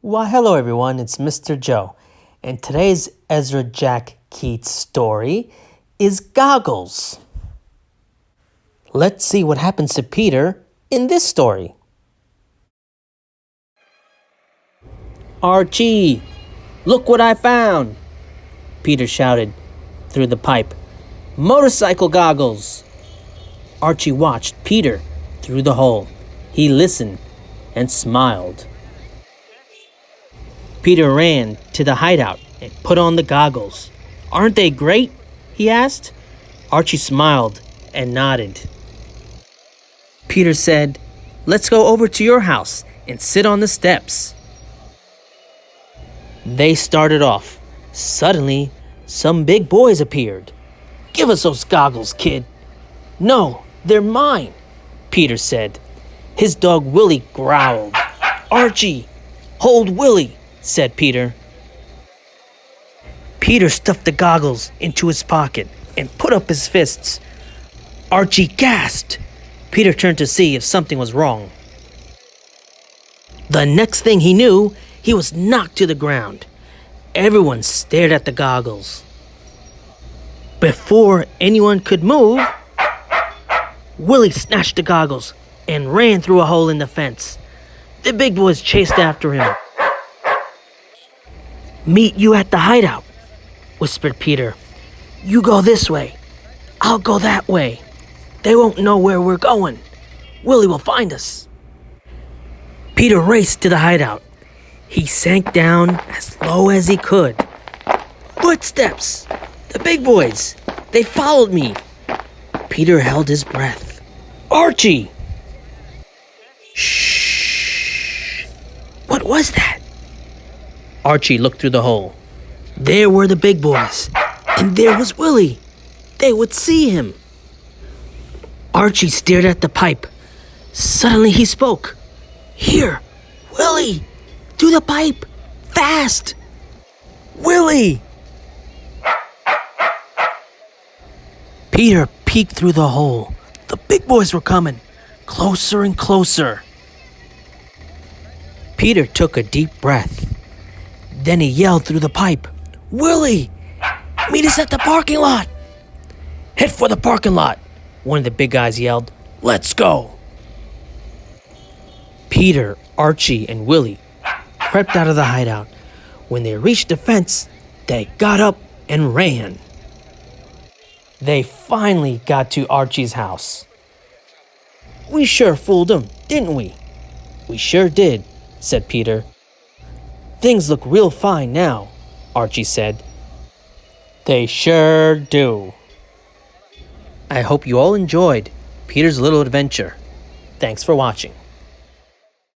Why, hello everyone, it's Mr. Joe, and today's Ezra Jack Keats story is Goggles. Let's see what happens to Peter in this story. Archie, look what I found, Peter shouted through the pipe. Motorcycle goggles! Archie watched Peter through the hole. He listened and smiled. Peter ran to the hideout and put on the goggles. Aren't they great? He asked. Archie smiled and nodded. Peter said, Let's go over to your house and sit on the steps. They started off. Suddenly, some big boys appeared. Give us those goggles, kid. No, they're mine, Peter said. His dog Willie growled. Archie, hold Willie, said Peter. Peter stuffed the goggles into his pocket and put up his fists. Archie gasped. Peter turned to see if something was wrong. The next thing he knew, he was knocked to the ground. Everyone stared at the goggles. Before anyone could move, Willie snatched the goggles and ran through a hole in the fence. The big boys chased after him. Meet you at the hideout, whispered Peter. You go this way. I'll go that way. They won't know where we're going. Willie will find us. Peter raced to the hideout. He sank down as low as he could. Footsteps! The big boys! They followed me. Peter held his breath. Archie! Shh! What was that? Archie looked through the hole. There were the big boys, and there was Willie. They would see him. Archie stared at the pipe. Suddenly he spoke. Here, Willie, through the pipe, fast. Willie! Peter peeked through the hole. The big boys were coming, closer and closer. Peter took a deep breath. Then he yelled through the pipe, Willie, meet us at the parking lot. Head for the parking lot, one of the big guys yelled. Let's go. Peter, Archie, and Willie crept out of the hideout. When they reached the fence, they got up and ran. They finally got to Archie's house. We sure fooled him, didn't we? We sure did, said Peter. Things look real fine now, Archie said. They sure do. I hope you all enjoyed Peter's little adventure. Thanks for watching.